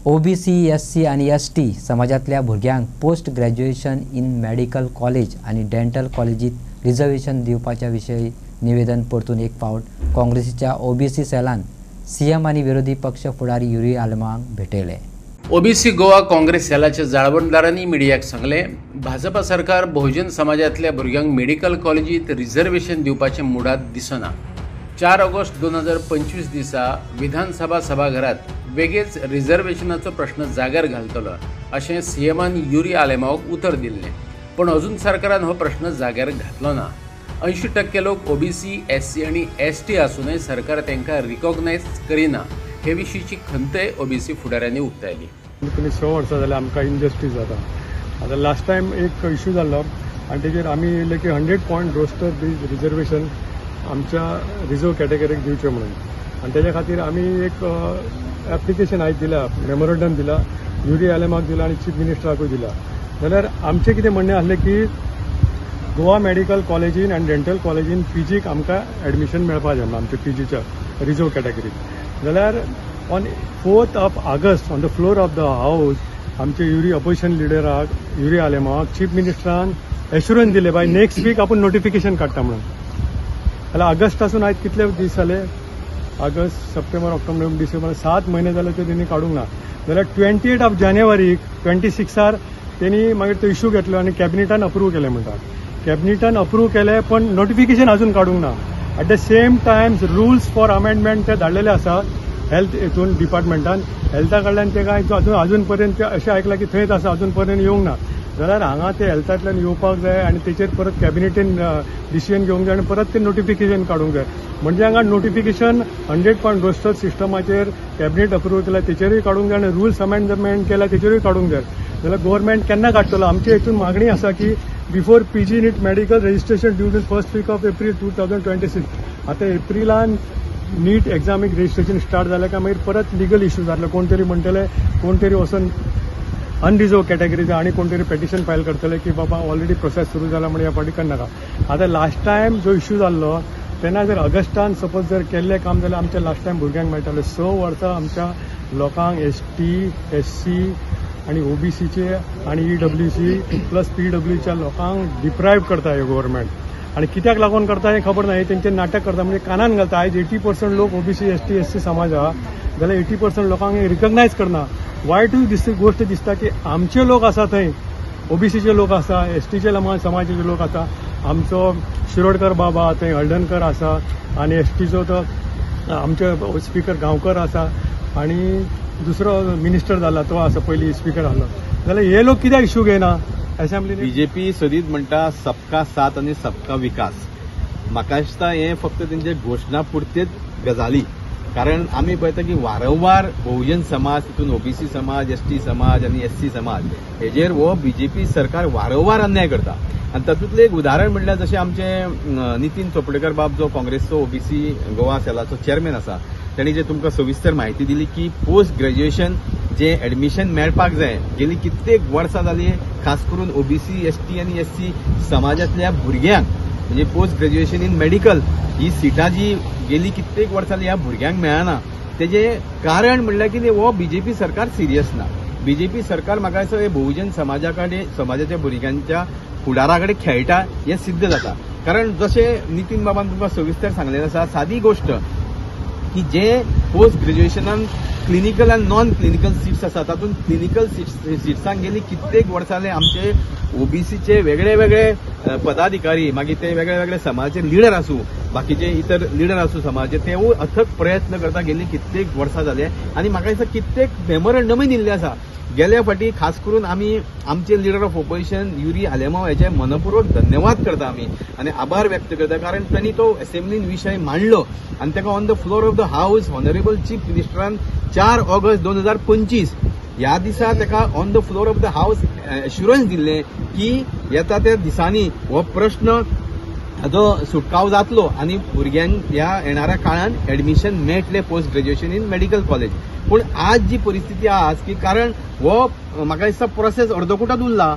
OBC, SC आणि ST समाजातल्या भुरग्यांक post graduation in medical college आणि डेंटल कॉलेजीत रिझर्वेशन दिवपाच्या विशयी निवेदन परतून एक फावट काँग्रेसीच्या ओबीसी सेलान सीएम आणि विरोधी पक्ष फुडारी युरी आल्मांक भेटयले. ओबीसी गोवा काँग्रेस सेलाच्या जाळवणदारांनी मिडियाक सांगले, भाजपा सरकार बहुजन समाजातल्या भुरग्यांक मेडिकल कॉलेजीत रिझर्वेशन दिवपाचे मुडात दिसना. 4 ऑगस्ट 2025 दिसा विधानसभा सभाघरात वेगळेच रिझर्वेशनाचो प्रश्न जाग्यार घालतलो अशें सीएमान युरी आलेमावक उतर दिल्लें. पण अजून सरकारान हो प्रश्न जाग्यार घातलो ना. 80% लोक ओबीसी, एससी आणि एसटी आसूनय सरकार तांकां रिकॉग्नायज करिना हे विशींची खंतय ओबीसी फुडाऱ्यांनी उक्तायली. 6 वर्सां जाल्यार आमकां इनजस्टीस जाता. आतां लास्ट टायम एक इश्यू जाल्लो आनी तेजेर आमी येयले की 100 पॉयंट रोस्टर रिजर्वेशन आमच्या रिजर्व कॅटेगरीक दिवचें म्हणून. आनी तेज्या खातीर आमी एक एप्लिकेशन आयज दिला, मेमोरंडम दिला, युरी आलेमाक दिला आनी चीफ मिनिस्टराकूय दिला. जाल्यार आमचें कितें म्हणणें आसलें की गोवा मेडिकल कॉलेजीन आनी डेंटल कॉलेजीन पीजीक आमकां एडमिशन मेळपा जाय आमच्या पीजीच्या रिजर्व कॅटेगरीक. जाल्यार on 4th of August on the floor of the house आमचे युरी अपोजिशन लिडराक युरी आलेमाक चीफ मिनिस्टरान एश्युरन्स दिले बाय नेक्स्ट वीक आपूण नोटिफिकेशन काडटा म्हणून. जाल्यार ऑगस्ट पासून आयज कितले दीस जाले? August, September, October, November, December 7 महिने जाले ते तेणी काडूंक ना. जाल्यार 28 of January 26 तेणी मागीर तो इश्यू घेतलो आनी कॅबिनेटान अप्रूव केले म्हणटा. कॅबिनेटान अप्रूव केले पण नोटिफिकेशन अजून काडूंक ना. At the same time rules for amendment ते धाडलेले आसा हेल्थ हितून डिपार्टमेंटान. हेल्था कडल्यान ते काय अजून पर्यंत अशें आयकलां की थंयच आसा, अजून पर्यंत येवंक ना. जाल्यार हांगा ते हेल्थांतल्यान येवपाक जाय आनी तेचेर परत कॅबिनेटीन डिसिजन घेवंक जाय आनी परत ते नोटिफिकेशन काडूंक जाय. म्हणजे हांगा नोटिफिकेशन 100 पॉयंट रोस्टर सिस्टमाचेर कॅबिनेट अप्रूव केला तेचेरूय काडूंक जाय आनी रुल्स अमेंडमेंट केला तेचेरूय काडूंक जाय. जाल्यार गव्हर्मेंट केन्ना काडटलो? आमचे हितून मागणी आसा की before PG NEET medical registration dues in first week of April 2026. आतां एप्रिलान नीट एग्जामीक रजिस्ट्रेशन स्टार्ट जालें काय मागीर परत लिगल इश्यू जातले. कोण तरी म्हणटले, कोण तरी वचून अनरिजर्व कॅटेगरीचे आनी कोण तरी पेटिशन फायल करतले की बाबा ऑलरेडी प्रोसेस सुरू जाला म्हणून ह्या फाटी करनाका. आतां लास्ट टायम जो इश्यू जाल्लो तेन्ना जर ऑगस्टान सपोज जर केल्लें काम जाल्यार आमच्या लास्ट टायम भुरग्यांक मेळटालें. 6 वर्सां आमच्या लोकांक एसटी, एससी आणि ओबीसीचे आणि ईडब्ल्यूसी प्लस पीडब्ल्यूच्या लोकांक डिप्रायव करता हे गव्हर्मेंट. आणि कित्याक लागून करता हें खबर ना. हे तेंचे नाटक करता म्हणजे कानान घालता. आयज 80% लोक ओबीसी, एसटी, एससी समाज आहा जाल्यार 80% लोकांक हे रिकग्नायज करना. वायटूय गोष्ट दिसता की आमचे लोक आसा थंय, ओबीसीचे लोक आसा, एसटीचे समाजाचे लोक आसा. आमचो शिरोडकर बाबा थंय, हळदणकर आसा आणि एसटीचो तो आमचे स्पीकर गांवकर आसा आणि दुसरो मिनिस्टर जाला तो आसा, पयलीं स्पीकर आसलो. जाल्यार हे लोक कित्याक इश्यू घेयना असेंब्लीन? बीजेपी सदीत म्हणटा सबका साथ आणि सबका विकास. म्हाका दिसता हे फक्त तेंचे घोशणा पुरतेच गजाली. कारण आमी पळयता की वारंवार बहुजन समाज, तितून ओबीसी समाज, एसटी समाज आणि एससी समाज हेजेर हो बीजेपी सरकार वारंवार अन्याय करता. आणि तातूंतलें एक उदाहरण म्हणल्यार जशें आमचे नितीन चोपडेकर बाब जो काँग्रेसचो ओबीसी गोवा सेलाचो चेअरमॅन आसा तांणी जे तुमकां सविस्तर म्हायती दिली की पोस्ट ग्रॅज्युएशन जे एडमिशन मेळपाक जाय गेली कित्येक वर्सां जाली, खास करून ओबीसी, एसटी आणि एससी समाजातल्या भुरग्यांक म्हणजे पोस्ट ग्रॅज्युएशन इन मेडिकल ही सिटां जी गेली कित्येक वर्सां ह्या भुरग्यांक मेळना. तेजे कारण म्हणल्यार कितें, हो बीजेपी सरकार सिरियस ना. बीजेपी सरकार म्हाका दिसता हे बहुजन समाजाच्या भुरग्यांच्या फुडारा कडेन खेळटा हें सिद्ध जाता. कारण जशें नितीन बाबान तुमकां सविस्तर सांगलेलें आसा, सादी गोष्ट की जे पोस्ट ग्रॅज्युएशनान क्लिनिकल आनी नॉन क्लिनिकल सीट्स आसा तातूंत क्लिनिकल सीट्सांक गेली कित्येक वर्सां जाले आमचे ओबीसीचे वेगळे वेगळे पदाधिकारी, मागीर ते वेगळे वेगळे समाजाचे लिडर आसूं, बाकीचे इतर लिडर आसूं समाजाचे, तेवूय अथक प्रयत्न करता गेली कित्येक वर्सां जाले. आनी म्हाका दिसता कित्येक मेमोरंडमूय दिल्ले आसा. गेल्या फाटी खास करून आमी आमचे leader of opposition Yuri Alemao हेचे मनपूर्वक धन्यवाद करता आमी आनी आभार व्यक्त करता. कारण त्यांनी तो असेंब्लीन विषय मांडलो आनी ताका on the floor of the house honourable chief मिनिस्टरान 4 ऑगस्ट 2025 ह्या दिसा ताका on the floor of the house assurance दिल्ले की येता त्या दिसांनी हो प्रश्न हाजो सुटकाव जातलो आनी भुरग्यांक ह्या येणाऱ्या काळात एडमिशन मेळटले post graduation in medical college. पूण आज जी परिस्थिती आहा की कारण हो म्हाका दिसता प्रोसेस अर्दकुटात उरला